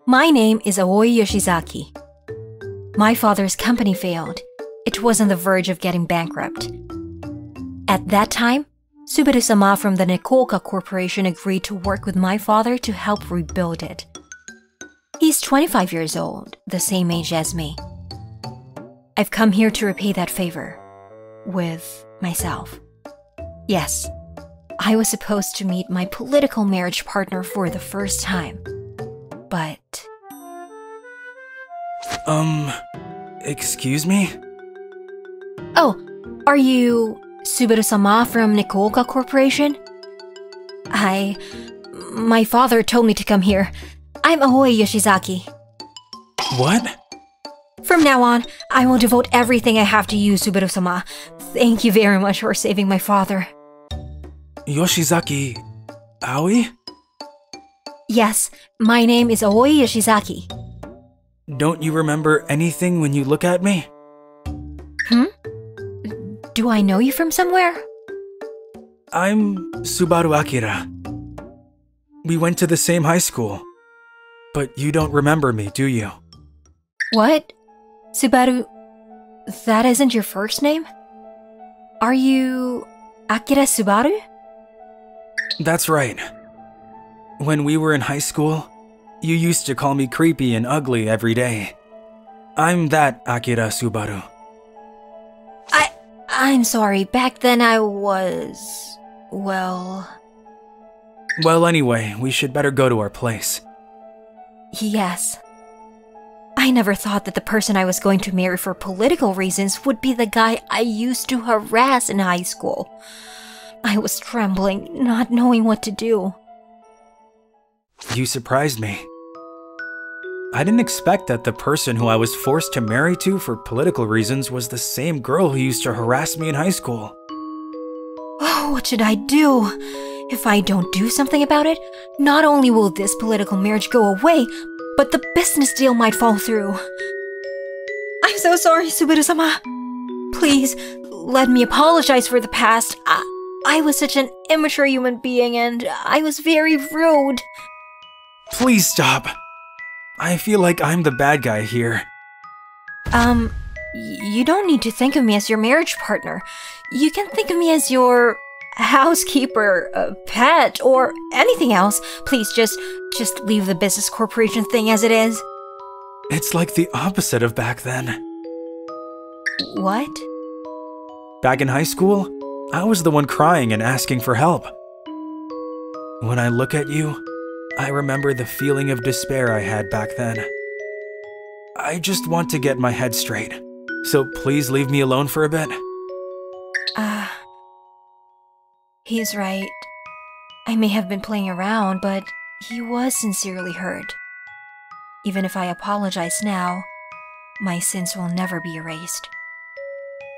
My name is Aoi Yoshizaki. My father's company failed. It was on the verge of getting bankrupt. At that time, Subaru-sama from the Nikolka Corporation agreed to work with my father to help rebuild it. He's 25 years old, the same age as me. I've come here to repay that favor with myself. Yes, I was supposed to meet my political marriage partner for the first time. But... excuse me? Oh, are you Subaru-sama from Nikolka Corporation? My father told me to come here. I'm Aoi Yoshizaki. What? From now on, I will devote everything I have to you, Subaru-sama. Thank you very much for saving my father. Yoshizaki... Aoi? Yes, my name is Aoi Yoshizaki. Don't you remember anything when you look at me? Do I know you from somewhere? I'm Subaru Akira. We went to the same high school. But you don't remember me, do you? What? Subaru... That isn't your first name? Are you... Akira Subaru? That's right. When we were in high school, you used to call me creepy and ugly every day. I'm that Akira Subaru. I'm sorry, back then I was... well... Well, anyway, we should better go to our place. Yes. I never thought that the person I was going to marry for political reasons would be the guy I used to harass in high school. I was trembling, not knowing what to do. You surprised me. I didn't expect that the person who I was forced to marry to for political reasons was the same girl who used to harass me in high school. Oh, what should I do? If I don't do something about it, not only will this political marriage go away, but the business deal might fall through. I'm so sorry, Subaru-sama. Please, let me apologize for the past. I was such an immature human being and I was very rude. Please stop. I feel like I'm the bad guy here. You don't need to think of me as your marriage partner. You can think of me as your housekeeper, pet, or anything else. Please just leave the business corporation thing as it is. It's like the opposite of back then. What? Back in high school, I was the one crying and asking for help. When I look at you, I remember the feeling of despair I had back then. I just want to get my head straight, so please leave me alone for a bit. He's right. I may have been playing around, but he was sincerely hurt. Even if I apologize now, my sins will never be erased.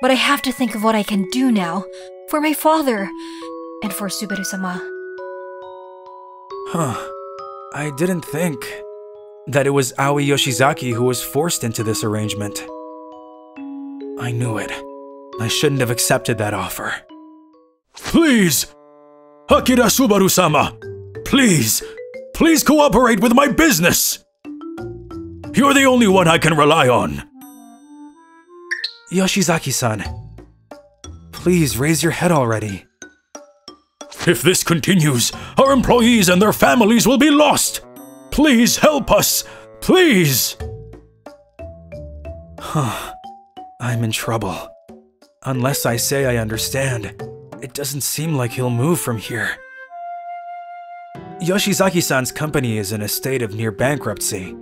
But I have to think of what I can do now, for my father, and for Subaru-sama. I didn't think that it was Aoi Yoshizaki who was forced into this arrangement. I knew it. I shouldn't have accepted that offer. Please! Akira Subaru-sama! Please! Please cooperate with my business! You're the only one I can rely on! Yoshizaki-san, please raise your head already. If this continues, our employees and their families will be lost! Please help us! Please! I'm in trouble. Unless I say I understand, it doesn't seem like he'll move from here. Yoshizaki-san's company is in a state of near bankruptcy.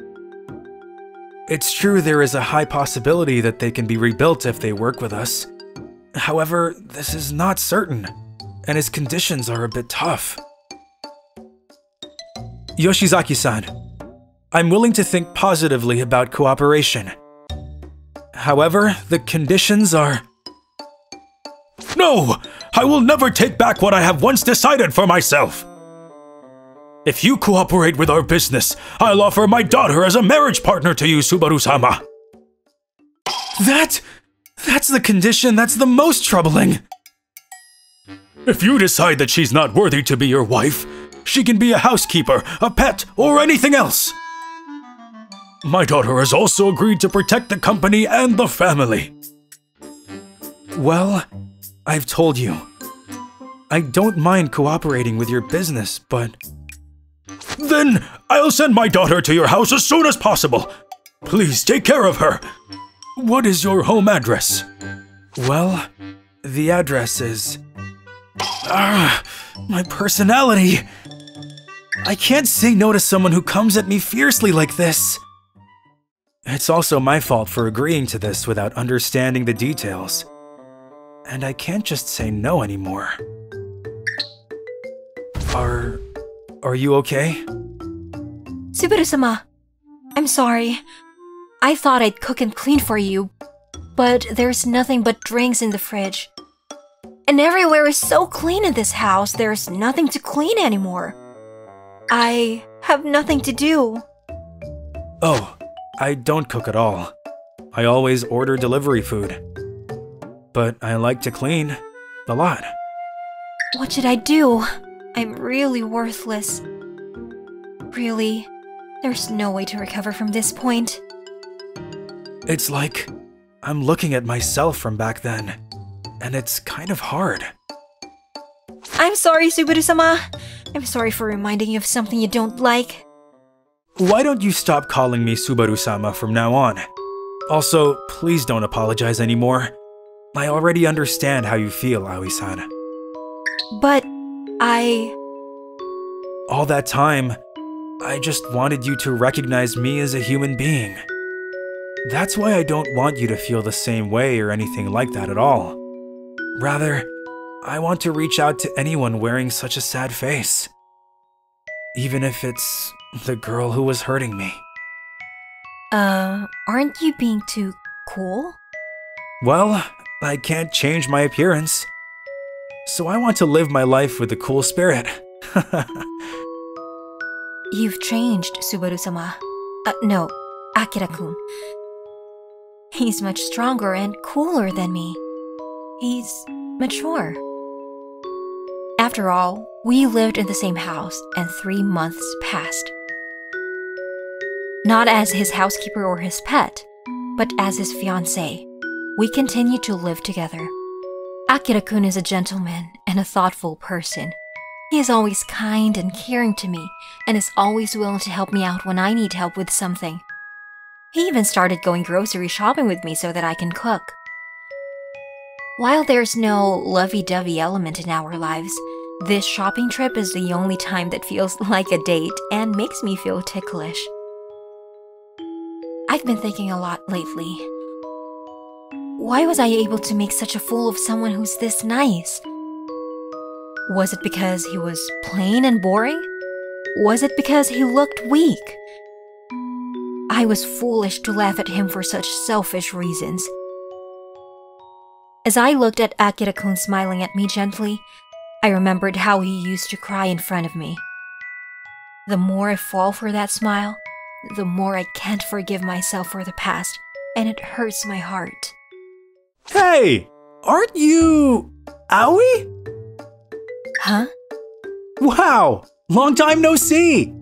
It's true there is a high possibility that they can be rebuilt if they work with us. However, this is not certain, and his conditions are a bit tough. Yoshizaki-san, I'm willing to think positively about cooperation. However, the conditions are... No! I will never take back what I have once decided for myself! If you cooperate with our business, I'll offer my daughter as a marriage partner to you, Subaru-sama! That's the condition that's the most troubling! If you decide that she's not worthy to be your wife, she can be a housekeeper, a pet, or anything else! My daughter has also agreed to protect the company and the family. Well, I've told you. I don't mind cooperating with your business, but... Then I'll send my daughter to your house as soon as possible. Please take care of her. What is your home address? Well, the address is... my personality. I can't say no to someone who comes at me fiercely like this. It's also my fault for agreeing to this without understanding the details. And I can't just say no anymore. Are you okay? Subaru-sama, I'm sorry. I thought I'd cook and clean for you, but there's nothing but drinks in the fridge. And everywhere is so clean in this house, there's nothing to clean anymore. I have nothing to do. Oh, I don't cook at all. I always order delivery food. But I like to clean a lot. What should I do? I'm really worthless. Really, there's no way to recover from this point. It's like I'm looking at myself from back then, and it's kind of hard. I'm sorry, Subaru-sama. I'm sorry for reminding you of something you don't like. Why don't you stop calling me Subaru-sama from now on? Also, please don't apologize anymore. I already understand how you feel, Aoi-san. But All that time, I just wanted you to recognize me as a human being. That's why I don't want you to feel the same way or anything like that at all. Rather, I want to reach out to anyone wearing such a sad face. Even if it's the girl who was hurting me. Aren't you being too cool? Well, I can't change my appearance. So I want to live my life with a cool spirit. You've changed, Subaru-sama. No, Akira-kun. He's much stronger and cooler than me. He's mature. After all, we lived in the same house, and 3 months passed. Not as his housekeeper or his pet, but as his fiancé. We continued to live together. Akira-kun is a gentleman and a thoughtful person. He is always kind and caring to me, and is always willing to help me out when I need help with something. He even started going grocery shopping with me so that I can cook. While there's no lovey-dovey element in our lives, this shopping trip is the only time that feels like a date and makes me feel ticklish. I've been thinking a lot lately. Why was I able to make such a fool of someone who's this nice? Was it because he was plain and boring? Was it because he looked weak? I was foolish to laugh at him for such selfish reasons. As I looked at Akira-kun smiling at me gently, I remembered how he used to cry in front of me. The more I fall for that smile, the more I can't forgive myself for the past, and it hurts my heart. Hey! Aren't you... Aoi? Huh? Wow! Long time no see!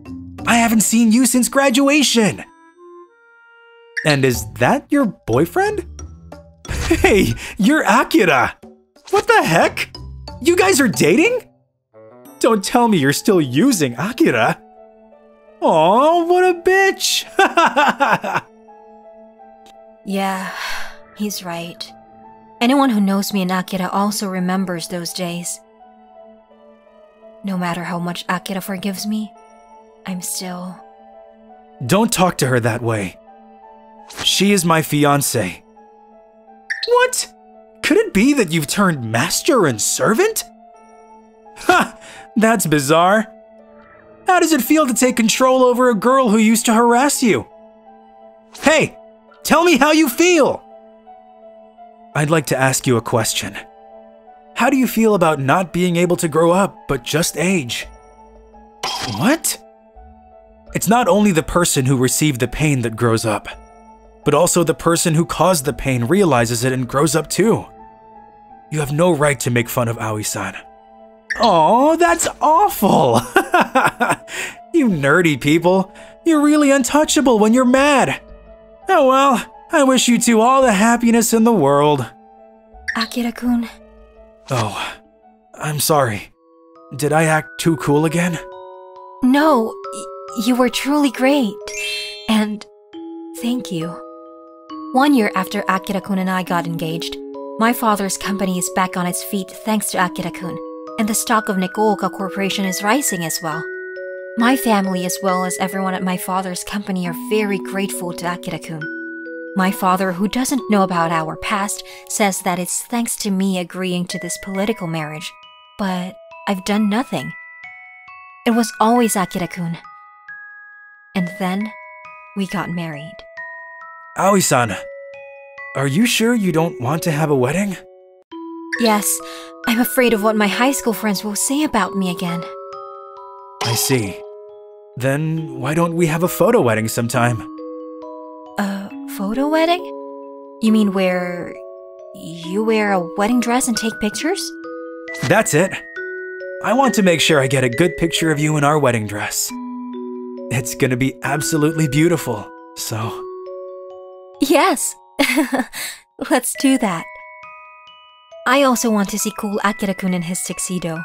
I haven't seen you since graduation! And is that your boyfriend? Hey, you're Akira! What the heck? You guys are dating? Don't tell me you're still using Akira. Aw, what a bitch! Yeah, he's right. Anyone who knows me and Akira also remembers those days. No matter how much Akira forgives me, I'm still... Don't talk to her that way. She is my fiancé. What? Could it be that you've turned master and servant? Ha! That's bizarre. How does it feel to take control over a girl who used to harass you? Hey, tell me how you feel! I'd like to ask you a question. How do you feel about not being able to grow up, but just age? What? It's not only the person who received the pain that grows up, but also the person who caused the pain realizes it and grows up too. You have no right to make fun of Aoi-san. Oh, that's awful! You nerdy people. You're really untouchable when you're mad. Oh well, I wish you two all the happiness in the world. Akira-kun. Oh, I'm sorry. Did I act too cool again? No, you were truly great. And thank you. 1 year after Akira-kun and I got engaged, my father's company is back on its feet thanks to Akira-kun, and the stock of Nikooka Corporation is rising as well. My family as well as everyone at my father's company are very grateful to Akira-kun. My father, who doesn't know about our past, says that it's thanks to me agreeing to this political marriage. But I've done nothing. It was always Akira-kun. And then, we got married. Aoi-san, are you sure you don't want to have a wedding? Yes, I'm afraid of what my high school friends will say about me again. I see. Then why don't we have a photo wedding sometime? A photo wedding? You mean where you wear a wedding dress and take pictures? That's it. I want to make sure I get a good picture of you in our wedding dress. It's gonna be absolutely beautiful, so... Yes! Let's do that. I also want to see cool Akira-kun in his tuxedo.